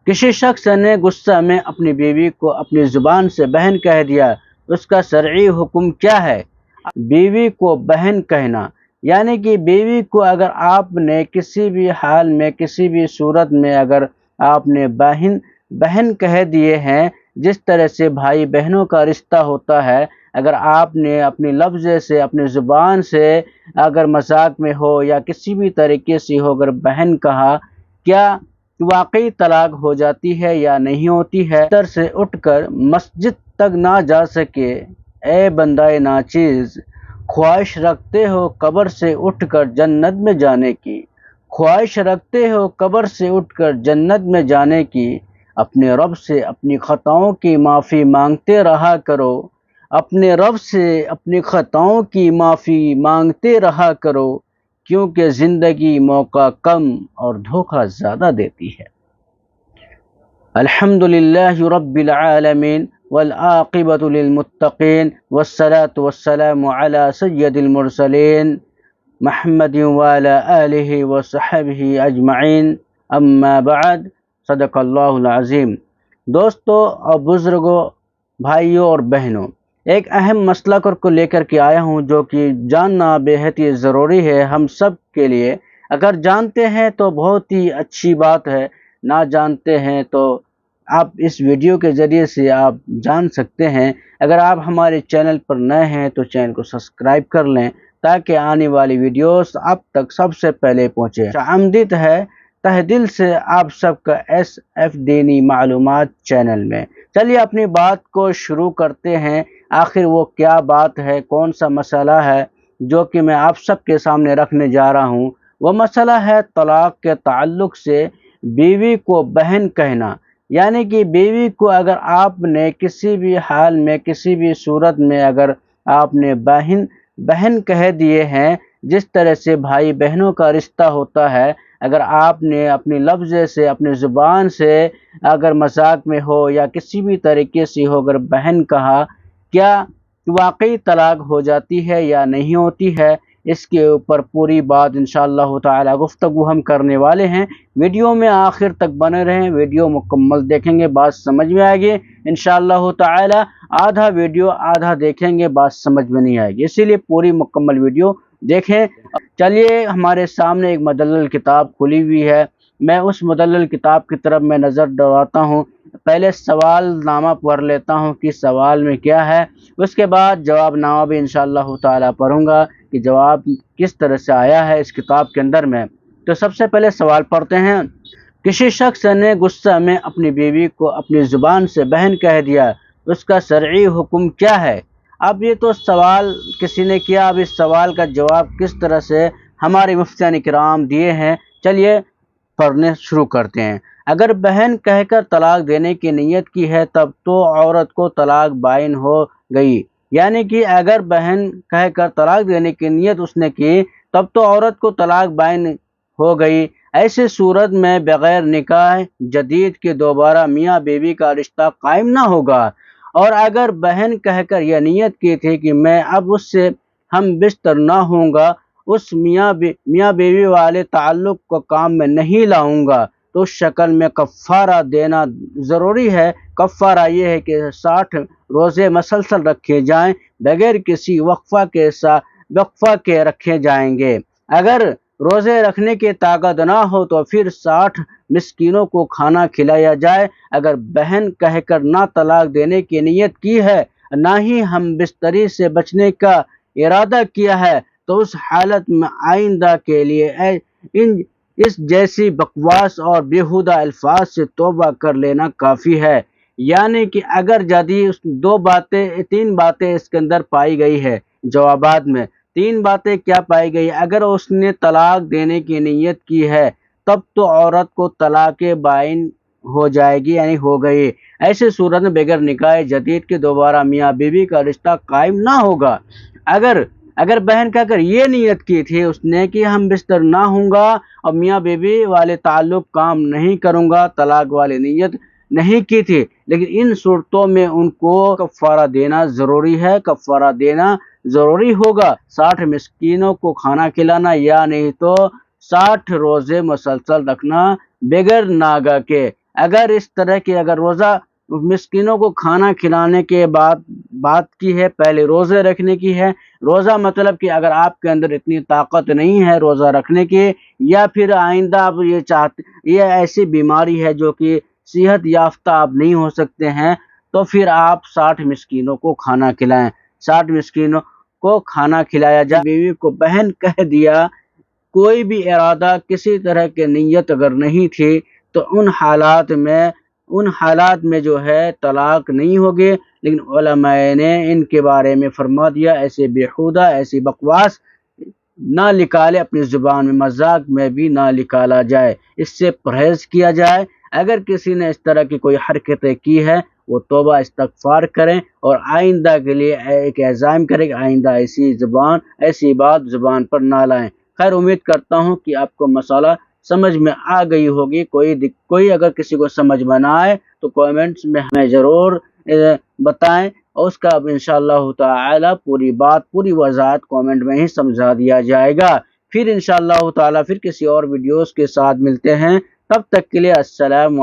کسی شخص نے غصہ میں اپنی بیوی کو اپنی زبان سے بہن کہہ دیا، اس کا شرعی حکم کیا ہے؟ بیوی کو بہن کہنا یعنی کہ بیوی کو اگر آپ نے کسی بھی حال میں کسی بھی صورت میں اگر آپ نے بہن کہہ دیے ہیں، جس طرح سے بھائی بہنوں کا رشتہ ہوتا ہے، اگر آپ نے اپنی لفظ سے اپنی زبان سے اگر مذاق میں ہو یا کسی بھی طریقے سے ہو اگر بہن کہا، کیا واقعی طلاق ہو جاتی ہے یا نہیں ہوتی ہے؟ بستر سے اٹھ کر مسجد تک نہ جا سکے، اے بندہ ناچیز، خواہش رکھتے ہو قبر سے اٹھ کر جنت میں جانے کی، خواہش رکھتے ہو قبر سے اٹھ کر جنت میں جانے کی، اپنے رب سے اپنی خطاؤں کی معافی مانگتے رہا کرو، اپنے رب سے اپنی خطاؤں کی معافی مانگتے رہا کرو، کیونکہ زندگی موقع کم اور دھوکہ زیادہ دیتی ہے۔ الحمدللہ رب العالمین والعاقبۃ للمتقین والصلاة والسلام علی سید المرسلین محمد وعلی آلہ وصحبہ اجمعین، اما بعد، صدق اللہ العظیم۔ دوستو اور بزرگوں، بھائیوں اور بہنوں، ایک اہم مسئلہ کو لے کر کے آیا ہوں جو کہ جاننا بےحد ہی ضروری ہے ہم سب کے لیے۔ اگر جانتے ہیں تو بہت ہی اچھی بات ہے، نہ جانتے ہیں تو آپ اس ویڈیو کے ذریعے سے آپ جان سکتے ہیں۔ اگر آپ ہمارے چینل پر نئے ہیں تو چینل کو سبسکرائب کر لیں تاکہ آنے والی ویڈیوز آپ تک سب سے پہلے پہنچے۔ آمدید ہے تہ دل سے آپ سب کا ایس ایف دینی معلومات چینل میں۔ چلیے اپنی بات کو شروع کرتے ہیں۔ آخر وہ کیا بات ہے، کون سا مسئلہ ہے جو کہ میں آپ سب کے سامنے رکھنے جا رہا ہوں؟ وہ مسئلہ ہے طلاق کے تعلق سے بیوی کو بہن کہنا، یعنی کہ بیوی کو اگر آپ نے کسی بھی حال میں کسی بھی صورت میں اگر آپ نے بہن کہہ دیے ہیں، جس طرح سے بھائی بہنوں کا رشتہ ہوتا ہے، اگر آپ نے اپنی لفظ سے اپنی زبان سے اگر مذاق میں ہو یا کسی بھی طریقے سے ہو اگر بہن کہا، کیا واقعی طلاق ہو جاتی ہے یا نہیں ہوتی ہے؟ اس کے اوپر پوری بات انشاءاللہ تعالی گفتگو ہم کرنے والے ہیں۔ ویڈیو میں آخر تک بنے رہیں، ویڈیو مکمل دیکھیں گے بات سمجھ میں آئے گی انشاءاللہ تعالی۔ آدھا ویڈیو آدھا دیکھیں گے بات سمجھ میں نہیں آئے گی، اسی لیے پوری مکمل ویڈیو دیکھیں۔ چلیے ہمارے سامنے ایک مدلل کتاب کھلی ہوئی ہے، میں اس مدلل کتاب کی طرف میں نظر دوڑاتا ہوں۔ پہلے سوال نامہ پڑھ لیتا ہوں کہ سوال میں کیا ہے، اس کے بعد جواب نامہ بھی انشاءاللہ تعالی پڑھوں گا کہ جواب کس طرح سے آیا ہے اس کتاب کے اندر میں۔ تو سب سے پہلے سوال پڑھتے ہیں۔ کسی شخص نے غصہ میں اپنی بیوی کو اپنی زبان سے بہن کہہ دیا، اس کا شرعی حکم کیا ہے؟ اب یہ تو سوال کسی نے کیا، اب اس سوال کا جواب کس طرح سے ہمارے مفتیان کرام دیے ہیں، چلیے پڑھنے شروع کرتے ہیں۔ اگر بہن کہہ کر طلاق دینے کی نیت کی ہے تب تو عورت کو طلاق بائن ہو گئی، یعنی کہ اگر بہن کہہ کر طلاق دینے کی نیت اس نے کی تب تو عورت کو طلاق بائن ہو گئی۔ ایسے صورت میں بغیر نکاح جدید کے دوبارہ میاں بیوی کا رشتہ قائم نہ ہوگا، اور اگر بہن کہہ کر یہ نیت کی تھی کہ میں اب اس سے ہم بستر نہ ہوں گا، اس میاں بیوی والے تعلق کو کام میں نہیں لاؤں گا، تو اس شکل میں کفارہ دینا ضروری ہے۔ کفارہ یہ ہے کہ 60 روزے مسلسل رکھے جائیں، بغیر کسی وقفہ کے رکھے جائیں گے۔ اگر روزے رکھنے کی طاقت نہ ہو تو پھر 60 مسکینوں کو کھانا کھلایا جائے۔ اگر بہن کہہ کر نہ طلاق دینے کی نیت کی ہے، نہ ہی ہم بستری سے بچنے کا ارادہ کیا ہے، تو اس حالت میں آئندہ کے لیے اس جیسی بکواس اور بیہودہ الفاظ سے توبہ کر لینا کافی ہے۔ یعنی کہ اگر جدید 3 باتیں اس کے اندر پائی گئی ہے، جوابات میں 3 باتیں کیا پائی گئی؟ اگر اس نے طلاق دینے کی نیت کی ہے تب تو عورت کو طلاق بائن ہو جائے گی، یعنی ہو گئی۔ ایسے صورت میں بغیر نکاح جدید کے دوبارہ میاں بیوی کا رشتہ قائم نہ ہوگا۔ اگر بہن کہہ کر یہ نیت کی تھی اس نے کہ ہم بستر نہ ہوں گا اور میاں بیوی والے تعلق کام نہیں کروں گا، طلاق والی نیت نہیں کی تھی، لیکن ان صورتوں میں ان کو کفارہ دینا ضروری ہے، کفارہ دینا ضروری ہوگا۔ 60 مسکینوں کو کھانا کھلانا یا نہیں تو 60 روزے مسلسل رکھنا بغیر ناگا کے۔ اگر اس طرح کی اگر روزہ مسکینوں کو کھانا کھلانے کے بعد بات کی ہے، پہلے روزے رکھنے کی ہے۔ روزہ مطلب کہ اگر آپ کے اندر اتنی طاقت نہیں ہے روزہ رکھنے کی، یا پھر آئندہ آپ یہ ایسی بیماری ہے جو کہ صحت یافتہ آپ نہیں ہو سکتے ہیں، تو پھر آپ 60 مسکینوں کو کھانا کھلائیں۔ 60 مسکینوں کو کھانا کھلایا جائے۔ بیوی کو بہن کہہ دیا، کوئی بھی ارادہ کسی طرح کی نیت اگر نہیں تھی تو ان حالات میں جو ہے طلاق نہیں ہوگی، لیکن علماء نے ان کے بارے میں فرما دیا ایسے بیہودہ ایسی بکواس نہ نکالے، اپنی زبان میں مذاق میں بھی نہ نکالا جائے، اس سے پرہیز کیا جائے۔ اگر کسی نے اس طرح کی کوئی حرکتیں کی ہے وہ توبہ استغفار کریں اور آئندہ کے لیے ایک عزائم کریں کہ آئندہ ایسی بات زبان پر نہ لائیں۔ خیر، امید کرتا ہوں کہ آپ کو مسئلہ سمجھ میں آ گئی ہوگی۔ کوئی اگر کسی کو سمجھ میں نہ آئے تو کومنٹس میں ہمیں ضرور بتائیں، اور اس کا انشاءاللہ تعالی پوری وضاحت کومنٹ میں ہی سمجھا دیا جائے گا۔ پھر انشاءاللہ تعالی پھر کسی اور ویڈیوز کے ساتھ ملتے ہیں، تب تک کے لیے السلام